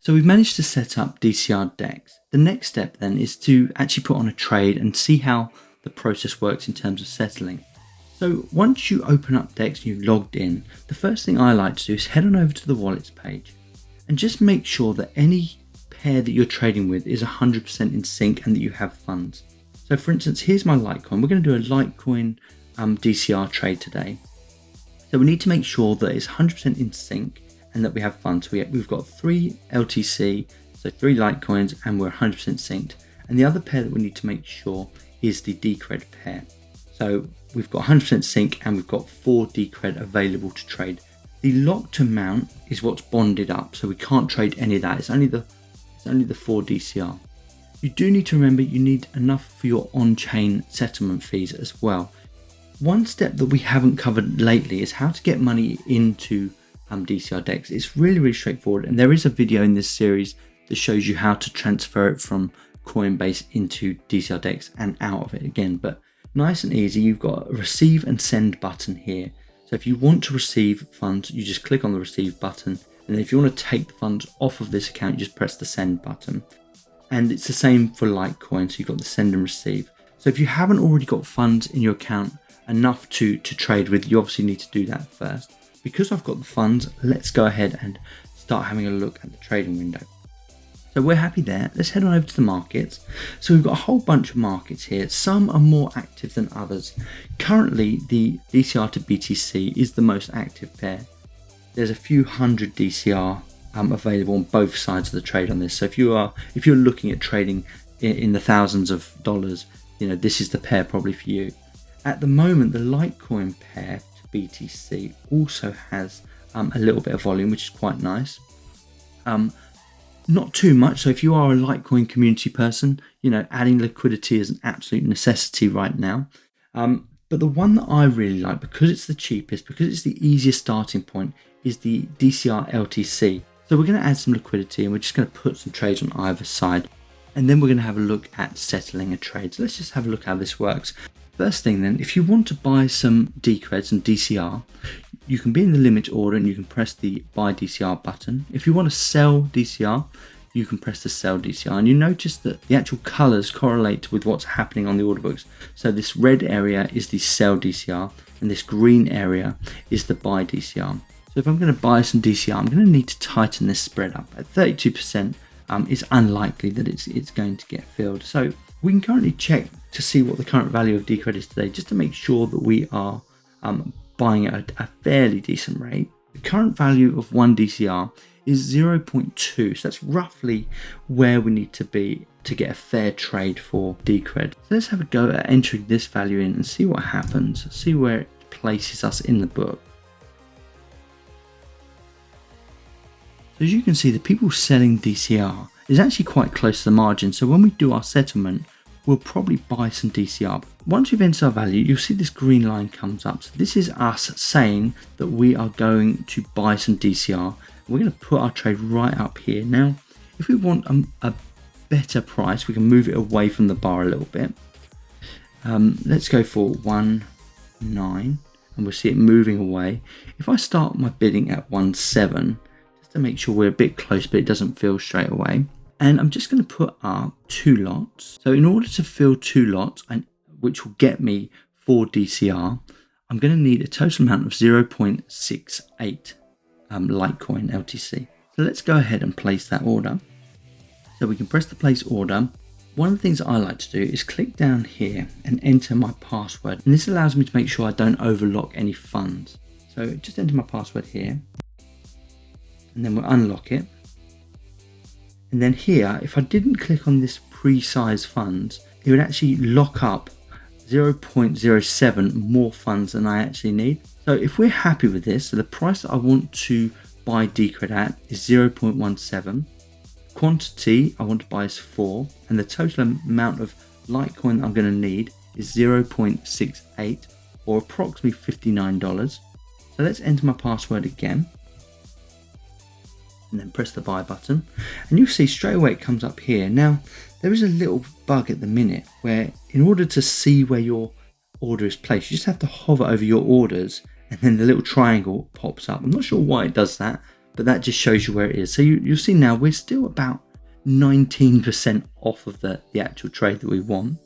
So we've managed to set up DCRDEX. The next step then is to actually put on a trade and see how the process works in terms of settling. So once you open up DEX and you've logged in, the first thing I like to do is head on over to the wallets page and just make sure that any pair that you're trading with is 100% in sync and that you have funds. So for instance, here's my Litecoin. We're going to do a Litecoin DCR trade today. So we need to make sure that it's 100% in sync and that we have funds. We've got 3 LTC, so 3 Litecoins, and we're 100% synced. And the other pair that we need to make sure is the Decred pair. So we've got 100% sync and we've got 4 Decred available to trade. The locked amount is what's bonded up, so we can't trade any of that. It's only the 4 DCR. You do need to remember you need enough for your on-chain settlement fees as well. One step that we haven't covered lately is how to get money into DCRDEX. It's really straightforward, and there is a video in this series that shows you how to transfer it from Coinbase into DCRDEX and out of it again. But nice and easy, you've got a receive and send button here. So if you want to receive funds, you just click on the receive button, and if you want to take the funds off of this account, you just press the send button. And it's the same for Litecoin, so you've got the send and receive. So if you haven't already got funds in your account enough to trade with, you obviously need to do that first. Because I've got the funds, let's go ahead and start having a look at the trading window. So we're happy there. Let's head on over to the markets. So we've got a whole bunch of markets here. Some are more active than others. Currently, the DCR to BTC is the most active pair. There's a few hundred DCR available on both sides of the trade on this. So if you're looking at trading in the thousands of dollars, this is the pair probably for you. At the moment, the Litecoin pair to BTC also has a little bit of volume, which is quite nice. Not too much. So if you are a Litecoin community person, adding liquidity is an absolute necessity right now. But the one that I really like, because it's the cheapest, because it's the easiest starting point, is the DCR LTC. So we're going to add some liquidity and we're just going to put some trades on either side. And then we're going to have a look at settling a trade. So let's just have a look how this works. First thing then, if you want to buy some Decred, some DCR, you can be in the limit order and you can press the buy DCR button. If you want to sell DCR, you can press the sell DCR, and you notice that the actual colors correlate with what's happening on the order books. So this red area is the sell DCR and this green area is the buy DCR. So if I'm going to buy some DCR, I'm going to need to tighten this spread up. At 32%, it's unlikely that it's going to get filled. So we can currently check to see what the current value of Decred is today, just to make sure that we are buying at a fairly decent rate. The current value of 1 DCR is 0.2, so that's roughly where we need to be to get a fair trade for Decred. So let's have a go at entering this value in and see what happens, see where it places us in the book. So as you can see, the people selling DCR is actually quite close to the margin, so when we do our settlement, we'll probably buy some DCR. Once we've entered our value, you'll see this green line comes up. So this is us saying that we are going to buy some DCR. We're going to put our trade right up here. Now, if we want a better price, we can move it away from the bar a little bit. Let's go for 1.9 and we'll see it moving away. If I start my bidding at 1.7, just to make sure we're a bit close, but it doesn't fill straight away. And I'm just going to put up 2 lots. So in order to fill 2 lots, which will get me 4 DCR, I'm going to need a total amount of 0.68 Litecoin LTC. So let's go ahead and place that order. So we can press the place order. One of the things that I like to do is click down here and enter my password. And this allows me to make sure I don't overlock any funds. So just enter my password here. And then we'll unlock it. And then here, if I didn't click on this pre-size funds, it would actually lock up 0.07 more funds than I actually need. So if we're happy with this, so the price that I want to buy Decred at is 0.17. Quantity I want to buy is 4. And the total amount of Litecoin that I'm going to need is 0.68 or approximately $59. So let's enter my password again. And then press the buy button, and you'll see straight away it comes up here. Now there is a little bug at the minute where in order to see where your order is placed, you just have to hover over your orders and then the little triangle pops up. I'm not sure why it does that, but that just shows you where it is. So you'll see now we're still about 19% off of the actual trade that we want.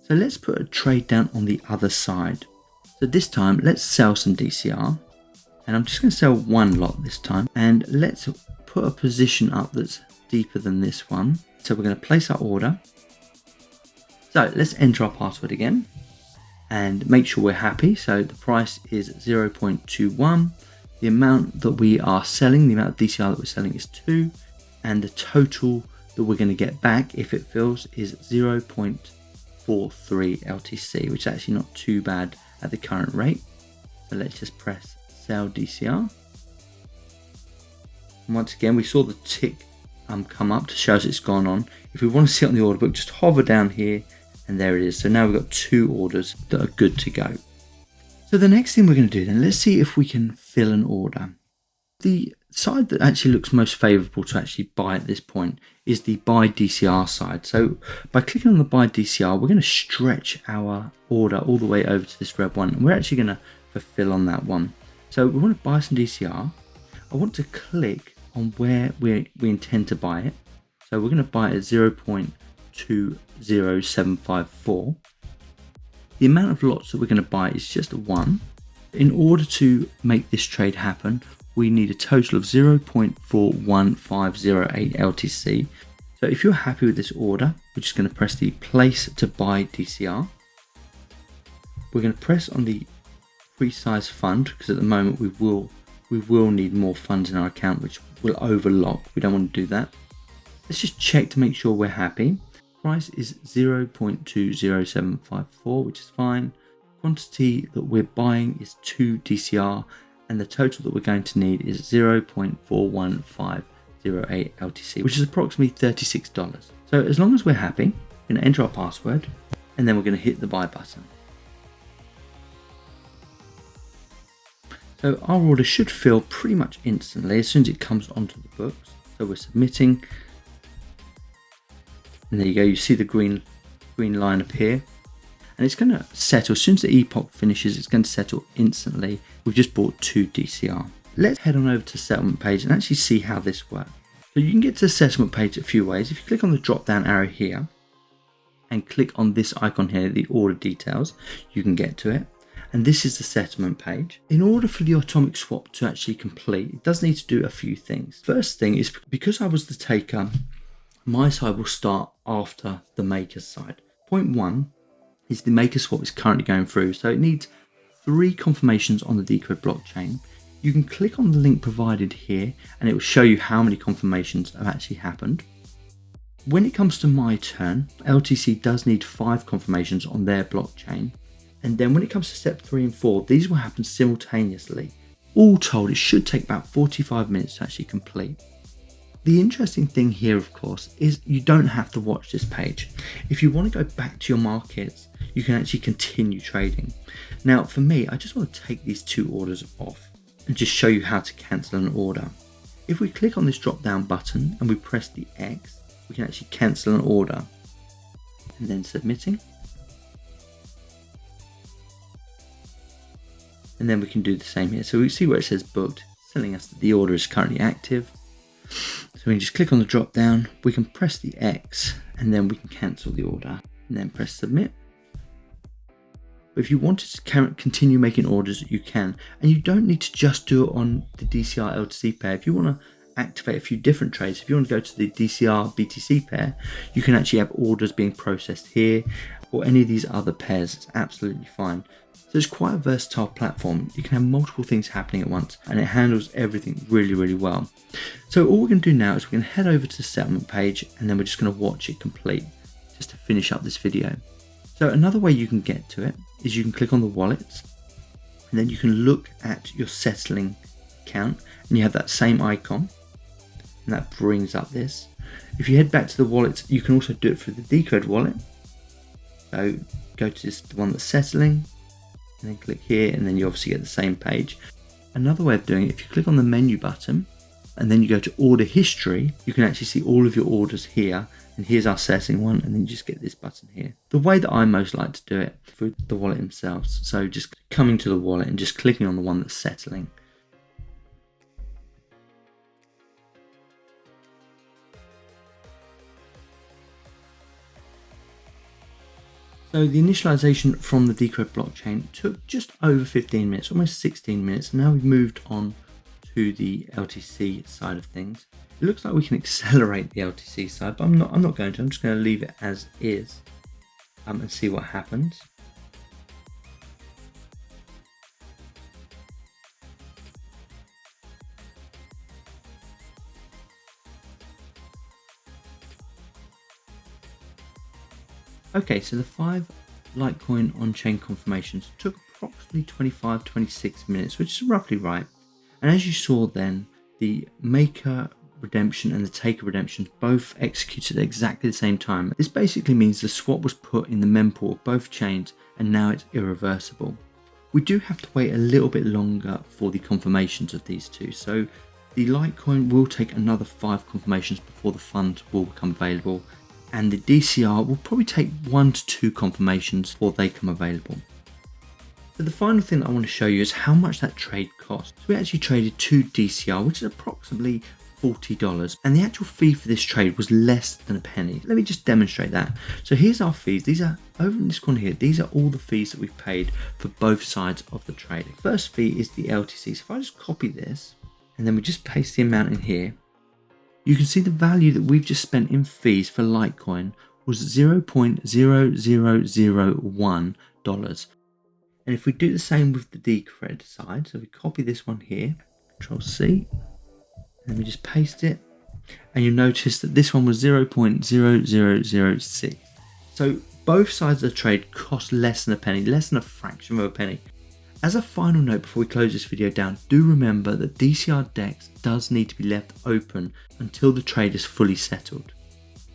So let's put a trade down on the other side. So this time let's sell some DCR, and I'm just going to sell one lot this time, and let's put a position up that's deeper than this one. So we're going to place our order. So let's enter our password again and make sure we're happy. So the price is 0.21. The amount that we are selling, the amount of DCR that we're selling is 2, and the total that we're going to get back if it fills is 0.43 LTC, which is actually not too bad at the current rate. So let's just press sell DCR. And once again, we saw the tick come up to show us it's gone on. If we want to see it on the order book, just hover down here and there it is. So now we've got 2 orders that are good to go. So the next thing we're going to do then, let's see if we can fill an order. The side that actually looks most favorable to actually buy at this point is the buy DCR side. So by clicking on the buy DCR, we're going to stretch our order all the way over to this red one, and we're actually going to fulfill on that one. So we want to buy some DCR. I want to click on where we intend to buy it. So we're going to buy it at 0.20754. The amount of lots that we're going to buy is just 1. In order to make this trade happen, we need a total of 0.41508 LTC. So if you're happy with this order, we're just going to press the place to buy DCR. We're going to press on the free size fund, because at the moment we will need more funds in our account, which will overlock. We don't want to do that. Let's just check to make sure we're happy. Price is 0.20754, which is fine. Quantity that we're buying is 2 DCR, and the total that we're going to need is 0.41508 LTC, which is approximately $36. So as long as we're happy, we're going to enter our password, and then we're going to hit the buy button. So our order should fill pretty much instantly as soon as it comes onto the books. So we're submitting, and there you go, you see the green line appear, and it's going to settle. As soon as the epoch finishes, it's going to settle instantly. We've just bought 2 DCR. Let's head on over to the settlement page and actually see how this works. So you can get to the settlement page a few ways. If you click on the drop down arrow here and click on this icon here, the order details, you can get to it. And this is the settlement page. In order for the atomic swap to actually complete, it does need to do a few things. First thing is, because I was the taker, my side will start after the maker's side. Point 1 is the maker swap is currently going through, so it needs 3 confirmations on the Decred blockchain. You can click on the link provided here and it will show you how many confirmations have actually happened. When it comes to my turn, LTC does need 5 confirmations on their blockchain. And then when it comes to step 3 and 4, these will happen simultaneously. All told, it should take about 45 minutes to actually complete. The interesting thing here, of course, is you don't have to watch this page. If you want to go back to your markets, you can actually continue trading. Now, for me, I just want to take these 2 orders off and just show you how to cancel an order. If we click on this drop down button and we press the X, we can actually cancel an order, and then submitting. And then we can do the same here. So we see where it says booked, telling us that the order is currently active. So we can just click on the drop down, we can press the X, and then we can cancel the order, and then press submit. But if you wanted to continue making orders, you can. And you don't need to just do it on the DCR LTC pair. If you want to activate a few different trades, if you want to go to the DCR BTC pair, you can actually have orders being processed here, or any of these other pairs. It's absolutely fine. So it's quite a versatile platform. You can have multiple things happening at once, and it handles everything really, really well. So all we're going to do now is we're going to head over to the settlement page, and then we're just going to watch it complete, just to finish up this video. So another way you can get to it is you can click on the wallets, and then you can look at your settling account, and you have that same icon, and that brings up this. If you head back to the wallets, you can also do it through the Decred wallet. So go to the one that's settling, and then click here, and then you obviously get the same page. Another way of doing it, if you click on the menu button and then you go to order history, you can actually see all of your orders here, and here's our setting one, and then you just get this button here. The way that I most like to do it through the wallet themselves, so just coming to the wallet and just clicking on the one that's settling. So the initialization from the Decred blockchain took just over 15 minutes, almost 16 minutes. And now we've moved on to the LTC side of things. It looks like we can accelerate the LTC side, but I'm not going to. I'm just going to leave it as is and see what happens. Okay, so the 5 Litecoin on-chain confirmations took approximately 25-26 minutes, which is roughly right. And as you saw then, the maker redemption and the taker redemption both executed at exactly the same time. This basically means the swap was put in the mempool of both chains and now it's irreversible. We do have to wait a little bit longer for the confirmations of these two. So the Litecoin will take another 5 confirmations before the fund will become available. And the DCR will probably take 1 to 2 confirmations before they come available. So the final thing that I want to show you is how much that trade cost. So we actually traded 2 DCR, which is approximately $40, and the actual fee for this trade was less than a penny. Let me just demonstrate that. So here's our fees. These are over in this corner here. These are all the fees that we've paid for both sides of the trade. The first fee is the LTC. So if I just copy this and then we just paste the amount in here, you can see the value that we've just spent in fees for Litecoin was $0.0001. And if we do the same with the Decred side, so we copy this one here, Control C, and we just paste it, and you'll notice that this one was 0.0006. So both sides of the trade cost less than a penny, less than a fraction of a penny. As a final note before we close this video down, do remember that DCRDEX does need to be left open until the trade is fully settled.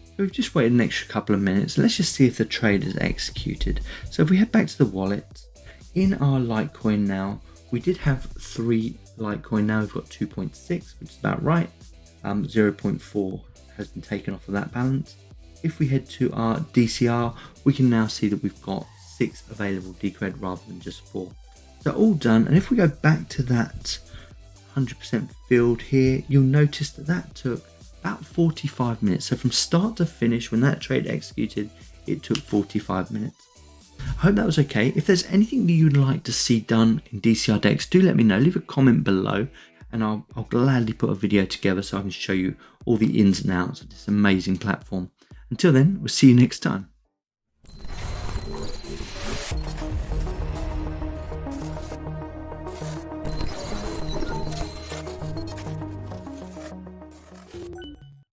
So we've just waited an extra couple of minutes. Let's just see if the trade is executed. So if we head back to the wallet, in our Litecoin now, we did have 3 Litecoin, now we've got 2.6, which is about right. 0.4 has been taken off of that balance. If we head to our DCR, we can now see that we've got 6 available Decred rather than just 4. So all done, and if we go back to that 100% filled here, you'll notice that that took about 45 minutes. So from start to finish, when that trade executed, it took 45 minutes. I hope that was okay. If there's anything that you'd like to see done in DCRDEX, do let me know. Leave a comment below and I'll gladly put a video together so I can show you all the ins and outs of this amazing platform. Until then, we'll see you next time.